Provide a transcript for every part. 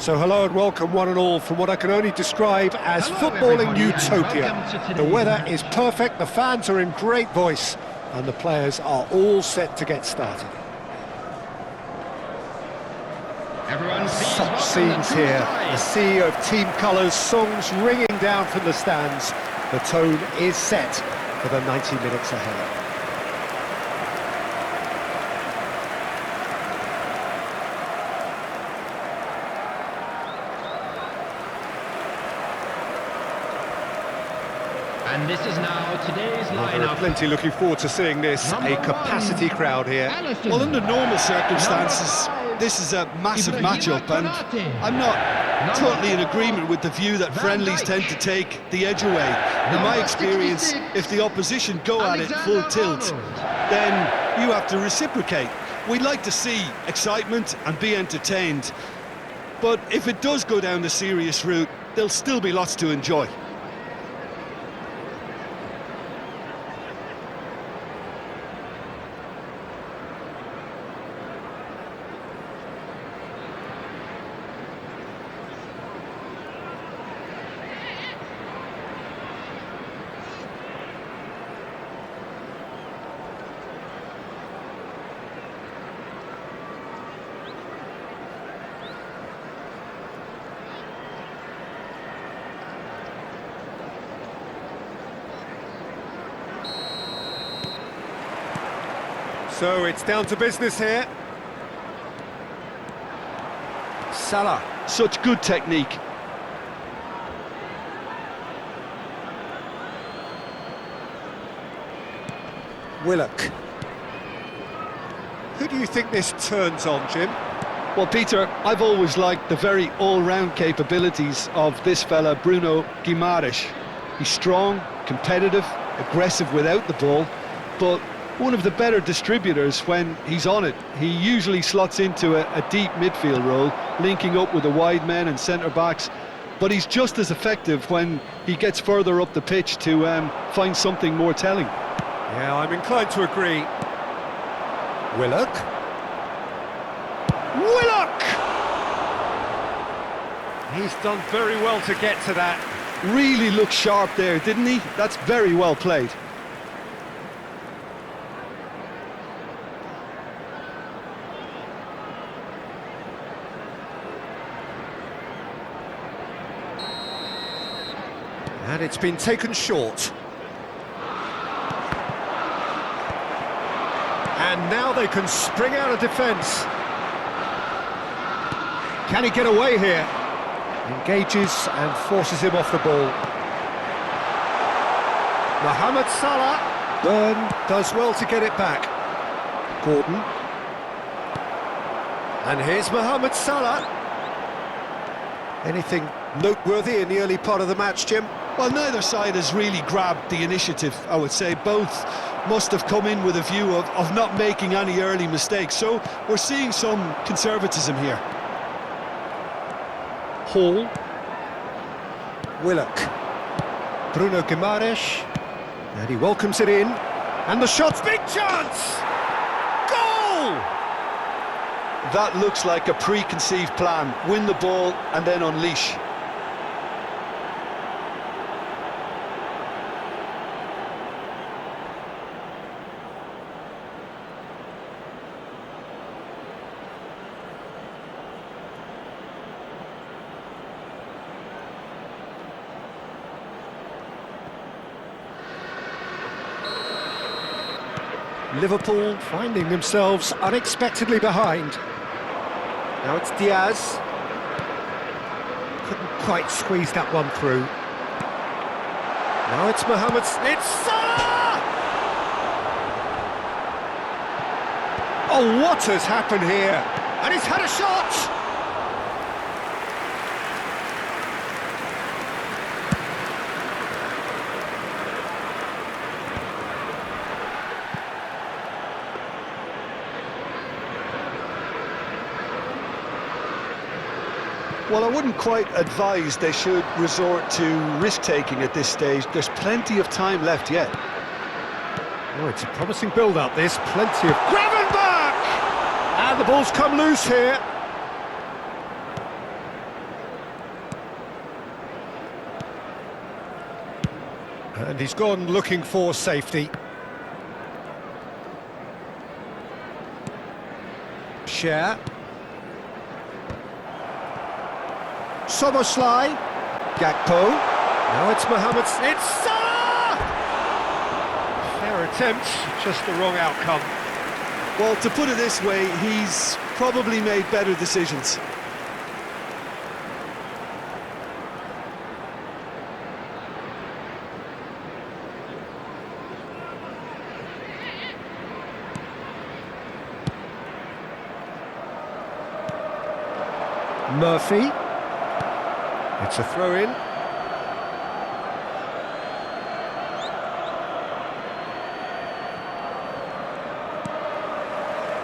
So hello and welcome one and all from what I can only describe as footballing utopia. The weather is perfect, the fans are in great voice, and the players are all set to get started. Such scenes here, the sea of team colours, songs ringing down from the stands. The tone is set for the 90 minutes ahead. And this is now today's lineup. There are plenty looking forward to seeing this. A capacity crowd here. Well, under normal circumstances, this is a massive matchup, and I'm not totally in agreement with the view that friendlies tend to take the edge away. In my experience, if the opposition go at it full tilt, then you have to reciprocate. We'd like to see excitement and be entertained, but if it does go down the serious route, there'll still be lots to enjoy. So it's down to business here. Salah. Such good technique. Willock. Who do you think this turns on, Jim? Well, Peter, I've always liked the very all-round capabilities of this fella, Bruno Guimaraes. He's strong, competitive, aggressive without the ball, but one of the better distributors when he's on it. He usually slots into a deep midfield role, linking up with the wide men and centre-backs, but he's just as effective when he gets further up the pitch to find something more telling. Yeah, I'm inclined to agree. Willock. Willock! He's done very well to get to that. Really looked sharp there, didn't he? That's very well played. And it's been taken short. And now they can spring out of defence. Can he get away here? Engages and forces him off the ball. Mohamed Salah. Burn does well to get it back. Gordon. And here's Mohamed Salah. Anything noteworthy in the early part of the match, Jim? Well, neither side has really grabbed the initiative, I would say. Both must have come in with a view of not making any early mistakes. So we're seeing some conservatism here. Hall. Willock. Bruno Guimaraes. And he welcomes it in. And the shot's big chance! Goal! That looks like a preconceived plan. Win the ball and then unleash. Liverpool finding themselves unexpectedly behind. Now it's Diaz. Couldn't quite squeeze that one through. Now it's Mohamed. It's Salah! Oh, what has happened here? And he's had a shot! Well, I wouldn't quite advise they should resort to risk-taking at this stage. There's plenty of time left yet. Oh, it's a promising build-up, this. Plenty of... Gravenberch! And the ball's come loose here. And he's gone looking for safety. Share. Soboslai. Gakpo. Now it's Mohamed. It's Salah! Fair attempt, just the wrong outcome. Well, to put it this way, he's probably made better decisions. Murphy. It's a throw-in.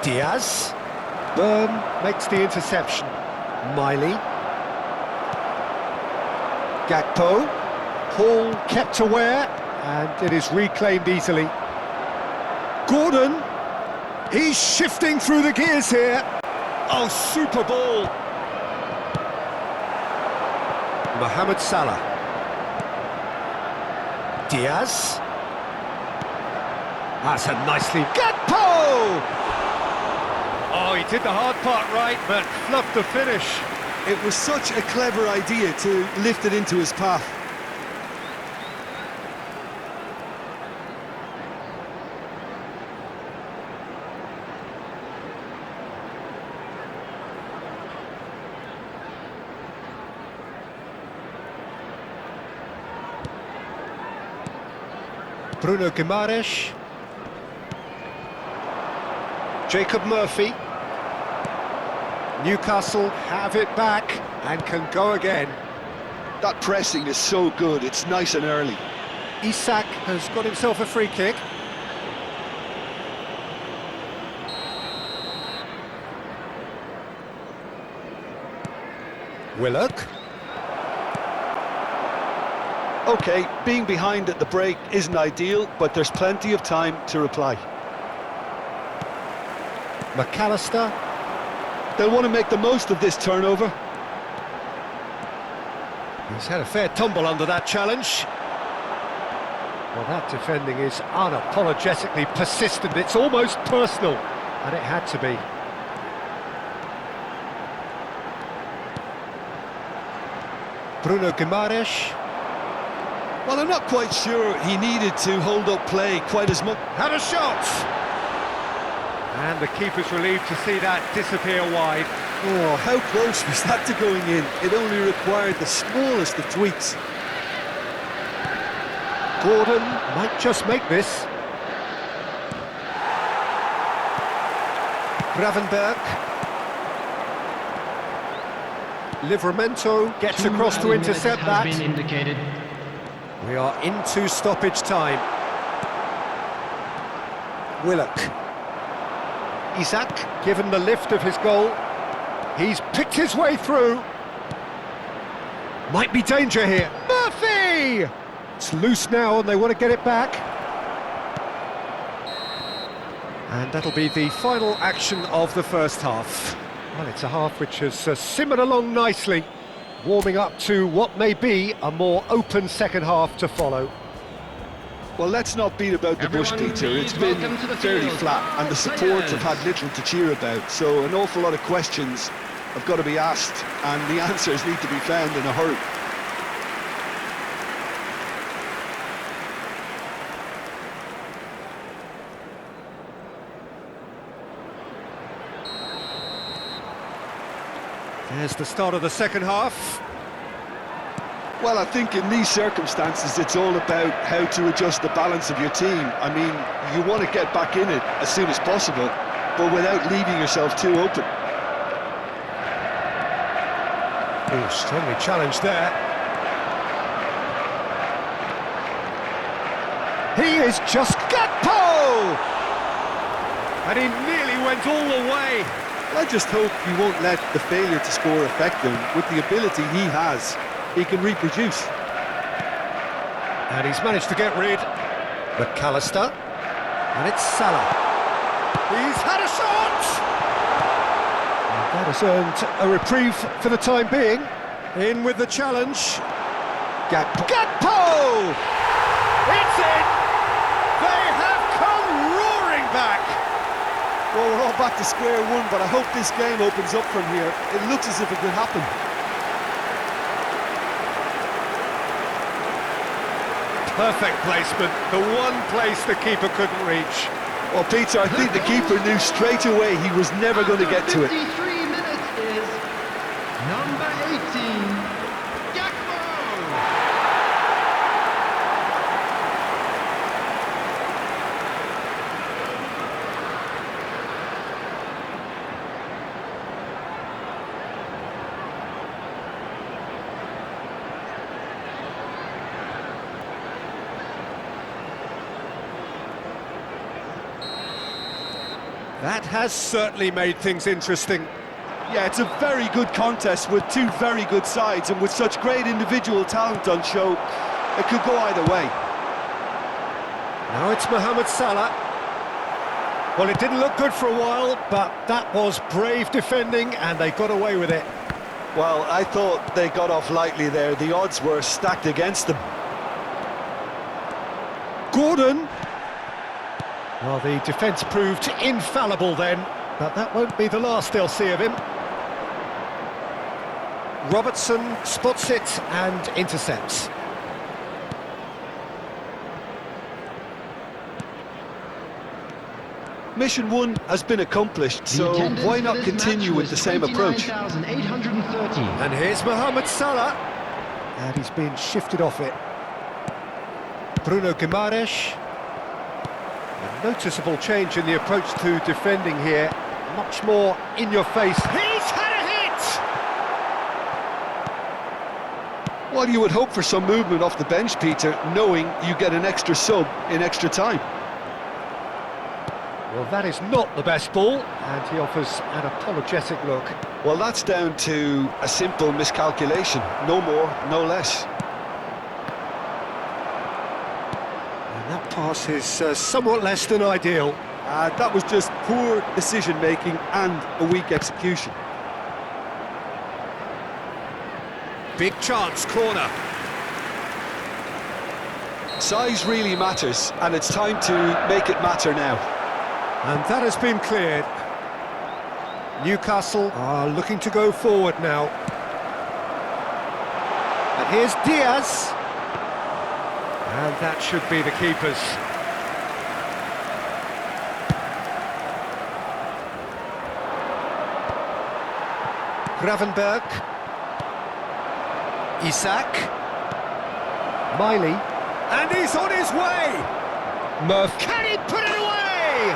Diaz. Byrne makes the interception. Miley. Gakpo. Hall kept aware, and it is reclaimed easily. Gordon. He's shifting through the gears here. Oh, super ball. Mohamed Salah. Diaz. That's a nicely... Gakpo! Oh, he did the hard part right, but fluffed the finish. It was such a clever idea to lift it into his path. Bruno Guimaraes. Jacob Murphy. Newcastle have it back and can go again. That pressing is so good, it's nice and early. Isak has got himself a free kick. Willock. OK, being behind at the break isn't ideal, but there's plenty of time to reply. McAllister. They'll want to make the most of this turnover. He's had a fair tumble under that challenge. Well, that defending is unapologetically persistent. It's almost personal, and it had to be. Bruno Guimaraes. Well, I'm not quite sure he needed to hold up play quite as much. Had a shot! And the keeper's relieved to see that disappear wide. Oh, how close was that to going in? It only required the smallest of tweaks. Gordon might just make this. Gravenberg. Livramento gets across to intercept that. Has been indicated. We are into stoppage time. Willock. Isak, given the lift of his goal. He's picked his way through. Might be danger here. Murphy! It's loose now and they want to get it back. And that'll be the final action of the first half. Well, it's a half which has simmered along nicely, warming up to what may be a more open second half to follow. Well, let's not beat about the bush, Peter. It's been fairly flat, and the supports have had little to cheer about, so an awful lot of questions have got to be asked, and the answers need to be found in a hurry. There's the start of the second half. Well, I think in these circumstances it's all about how to adjust the balance of your team. I mean, you want to get back in it as soon as possible, but without leaving yourself too open. Oh, strongly challenged there. He is just Gakpo! And he nearly went all the way. I just hope he won't let the failure to score affect him. With the ability he has, he can reproduce. And he's managed to get rid. McAllister. And it's Salah. He's had a shot! And that has earned a reprieve for the time being. In with the challenge. Gakpo! It's in! They have come roaring back! Well, we're all back to square one, but I hope this game opens up from here. It looks as if it could happen. Perfect placement, the one place the keeper couldn't reach. Well, Peter, I think the keeper knew straight away he was never going to get to it. 53 minutes is number 18, Gakpo! That has certainly made things interesting. Yeah, it's a very good contest with two very good sides, and with such great individual talent on show, it could go either way. Now it's Mohamed Salah. Well, it didn't look good for a while, but that was brave defending, and they got away with it. Well, I thought they got off lightly there. The odds were stacked against them. Gordon. Well, the defence proved infallible then, but that won't be the last they'll see of him. Robertson spots it and intercepts. Mission one has been accomplished, so why not continue with the same approach? And here's Mohamed Salah, and he's been shifted off it. Bruno Guimaraes. A noticeable change in the approach to defending here. Much more in your face. He's had a hit! Well, you would hope for some movement off the bench, Peter, knowing you get an extra sub in extra time. Well, that is not the best ball, and he offers an apologetic look. Well, that's down to a simple miscalculation. No more, no less. And that pass is somewhat less than ideal. That was just poor decision-making and a weak execution. Big chance, corner. Size really matters, and it's time to make it matter now. And that has been cleared. Newcastle are looking to go forward now. And here's Diaz. And that should be the keepers. Gravenberg. Isak. Miley. And he's on his way! Murph. Can he put it away?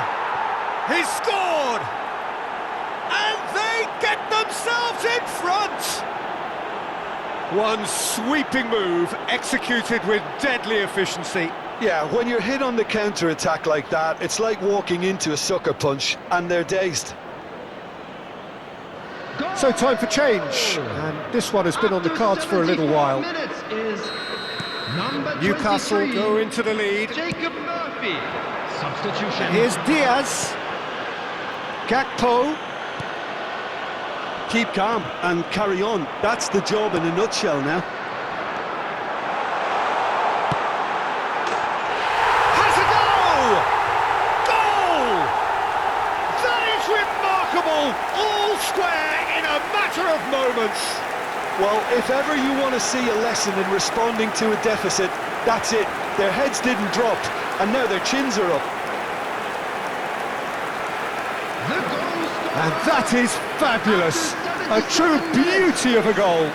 He's scored! And they get themselves in front! One sweeping move, executed with deadly efficiency. Yeah, when you're hit on the counter-attack like that, it's like walking into a sucker punch, and they're dazed. So time for change, and this one has been on the cards for a little while. Newcastle go into the lead. Jacob Murphy. Substitution. And here's Diaz. Gakpo. Keep calm and carry on. That's the job in a nutshell now. Has a goal! Goal! That is remarkable! All square in a matter of moments. Well, if ever you want to see a lesson in responding to a deficit, that's it. Their heads didn't drop, and now their chins are up. And that is fabulous. A true beauty of a goal.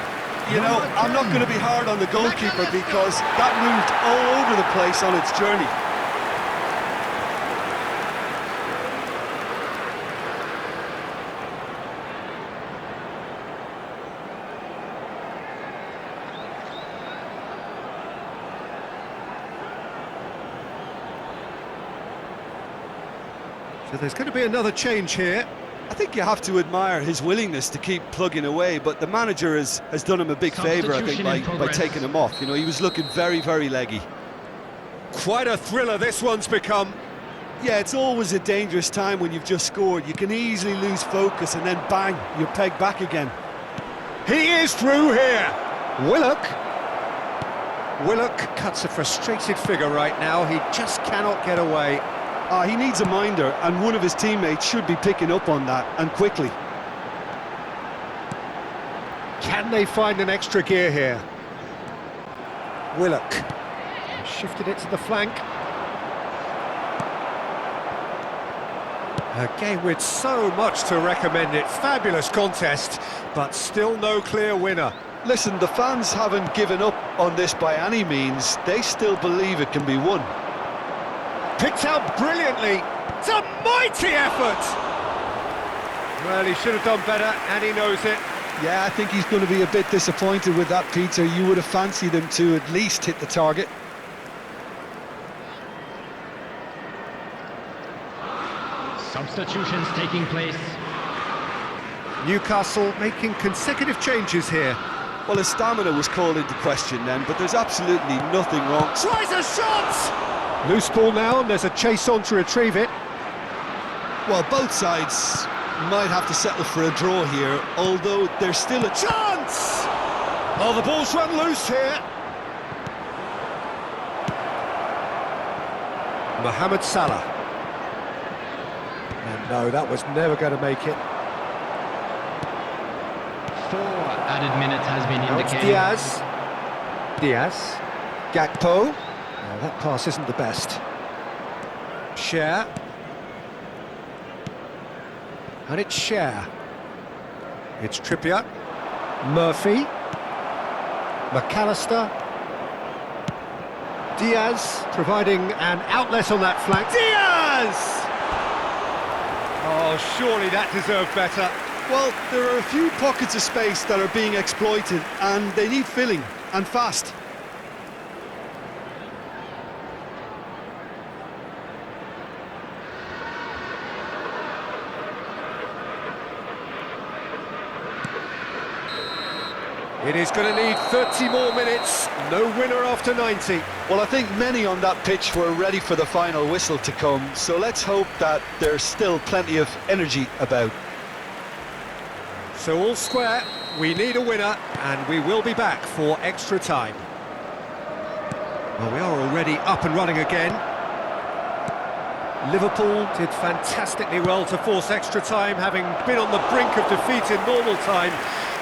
You know, I'm not going to be hard on the goalkeeper because that moved all over the place on its journey. So there's going to be another change here. I think you have to admire his willingness to keep plugging away, but the manager has done him a big favour, I think, by taking him off. You know, he was looking very, very leggy. Quite a thriller this one's become. Yeah, it's always a dangerous time when you've just scored. You can easily lose focus and then bang, you're pegged back again. He is through here. Willock. Willock cuts a frustrated figure right now. He just cannot get away. He needs a minder, and one of his teammates should be picking up on that, and quickly. Can they find an extra gear here? Willock shifted it to the flank. A game with so much to recommend it. Fabulous contest, but still no clear winner. Listen, the fans haven't given up on this by any means. They still believe it can be won. Picked out brilliantly. It's a mighty effort. Well, he should have done better, and he knows it. Yeah, I think he's going to be a bit disappointed with that, Peter. You would have fancied him to at least hit the target. Substitutions taking place. Newcastle making consecutive changes here. Well, his stamina was called into question then, but there's absolutely nothing wrong. Tries a shot! Loose ball now, and there's a chase on to retrieve it. Well, both sides might have to settle for a draw here, although there's still a Chance! Oh, the ball's run loose here. Mohamed Salah. And no, that was never going to make it. 4 added minutes has been Now it's indicated. Diaz. Gakpo. No, that pass isn't the best. Cher. And it's Cher. It's Trippier. Murphy. McAllister. Diaz providing an outlet on that flank. Diaz! Oh, surely that deserved better. Well, there are a few pockets of space that are being exploited, and they need filling, and fast. It is going to need 30 more minutes. No winner after 90. Well, I think many on that pitch were ready for the final whistle to come, so let's hope that there's still plenty of energy about. So all square, we need a winner, and we will be back for extra time. Well, we are already up and running again. Liverpool did fantastically well to force extra time, having been on the brink of defeat in normal time.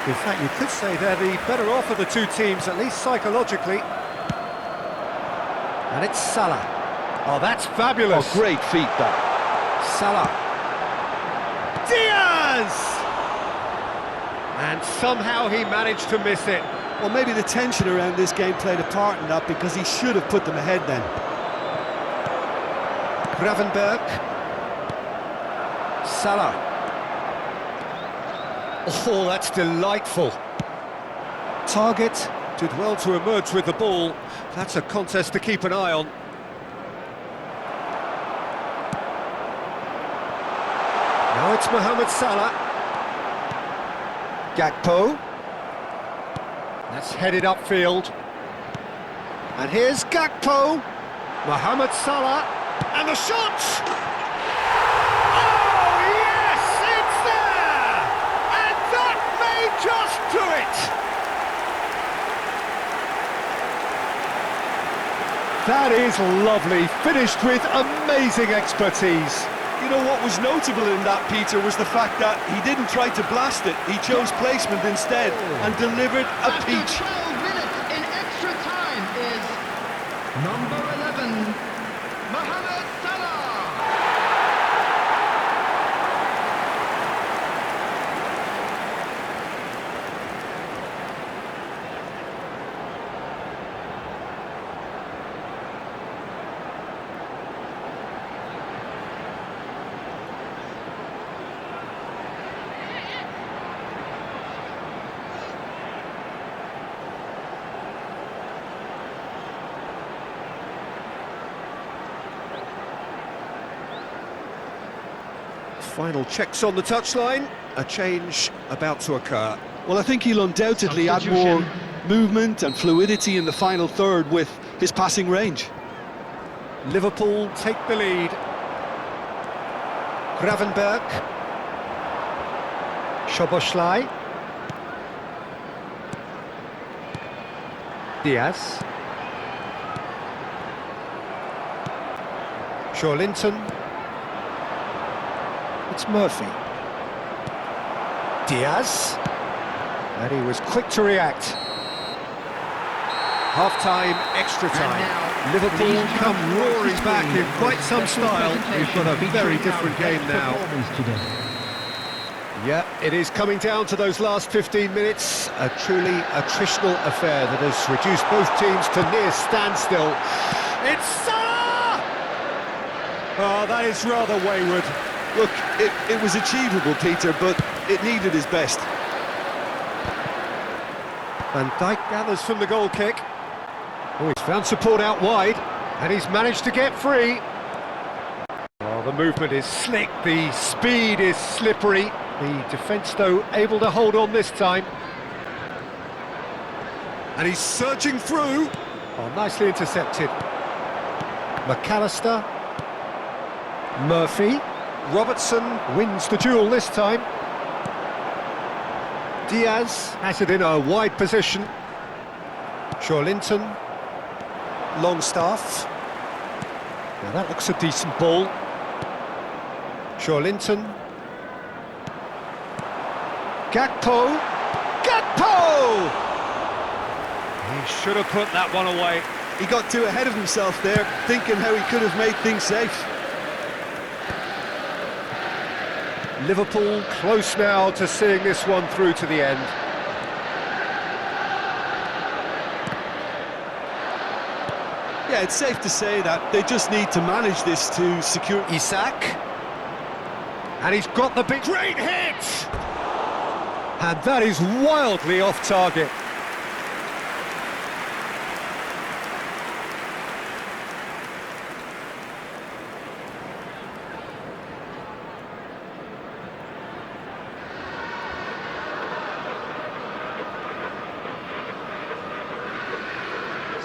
In fact, you could say they're the better off of the two teams, at least psychologically. And it's Salah. Oh, that's fabulous. Oh, great feat, that. Salah. Diaz! And somehow he managed to miss it. Well, maybe the tension around this game played a part in that, because he should have put them ahead then. Gravenberg. Salah. Oh, that's delightful. Target did well to emerge with the ball. That's a contest to keep an eye on. Now it's Mohamed Salah. Gakpo. That's headed upfield. And here's Gakpo. Mohamed Salah. And the shot! Oh, yes! It's there! And that may just do it! That is lovely, finished with amazing expertise. You know, what was notable in that, Peter, was the fact that he didn't try to blast it. He chose placement instead and delivered a After peach. 12 minutes in extra time is number 11, Mohamed Salah. Final checks on the touchline, a change about to occur. Well, I think he'll undoubtedly add more movement and fluidity in the final third with his passing range. Liverpool take the lead. Gravenberg. Szoboszlai. Diaz. Linton. It's Murphy. Diaz. And he was quick to react. Half-time, extra time. Liverpool come roaring back in quite some style. We've got a very different game now. Yeah, it is coming down to those last 15 minutes. A truly attritional affair that has reduced both teams to near standstill. It's Salah! Oh, that is rather wayward. Look, it was achievable, Peter, but it needed his best. Van Dijk gathers from the goal kick. Oh, he's found support out wide, and he's managed to get free. Oh, the movement is slick, the speed is slippery. The defence, though, able to hold on this time. And he's surging through. Oh, nicely intercepted. McAllister. Murphy. Robertson wins the duel this time. Diaz has it in a wide position. Linton. Longstaff. Now that looks a decent ball. Linton. Gakpo! Gakpo! He should have put that one away. He got too ahead of himself there, thinking how he could have made things safe. Liverpool close now to seeing this one through to the end. Yeah, it's safe to say that they just need to manage this to secure... Isak. And he's got the big... Great hit! And that is wildly off target.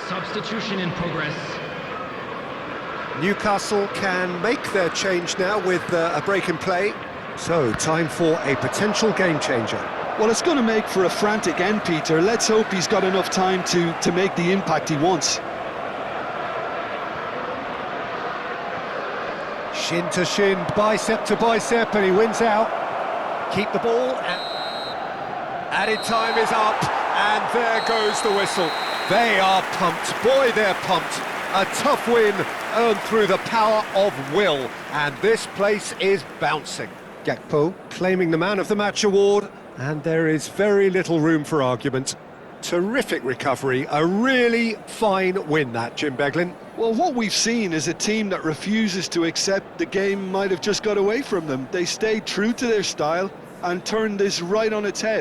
Substitution in progress. Newcastle can make their change now with a break in play. So, time for a potential game changer. Well, it's going to make for a frantic end, Peter. Let's hope he's got enough time to make the impact he wants. Shin to shin, bicep to bicep, and he wins out. Keep the ball, and added time is up, and there goes the whistle. They are pumped, boy they're pumped. A tough win earned through the power of will, and this place is bouncing. Gakpo claiming the Man of the Match award, and there is very little room for argument. Terrific recovery, a really fine win that, Jim Beglin. Well, what we've seen is a team that refuses to accept the game might have just got away from them. They stayed true to their style and turned this right on its head.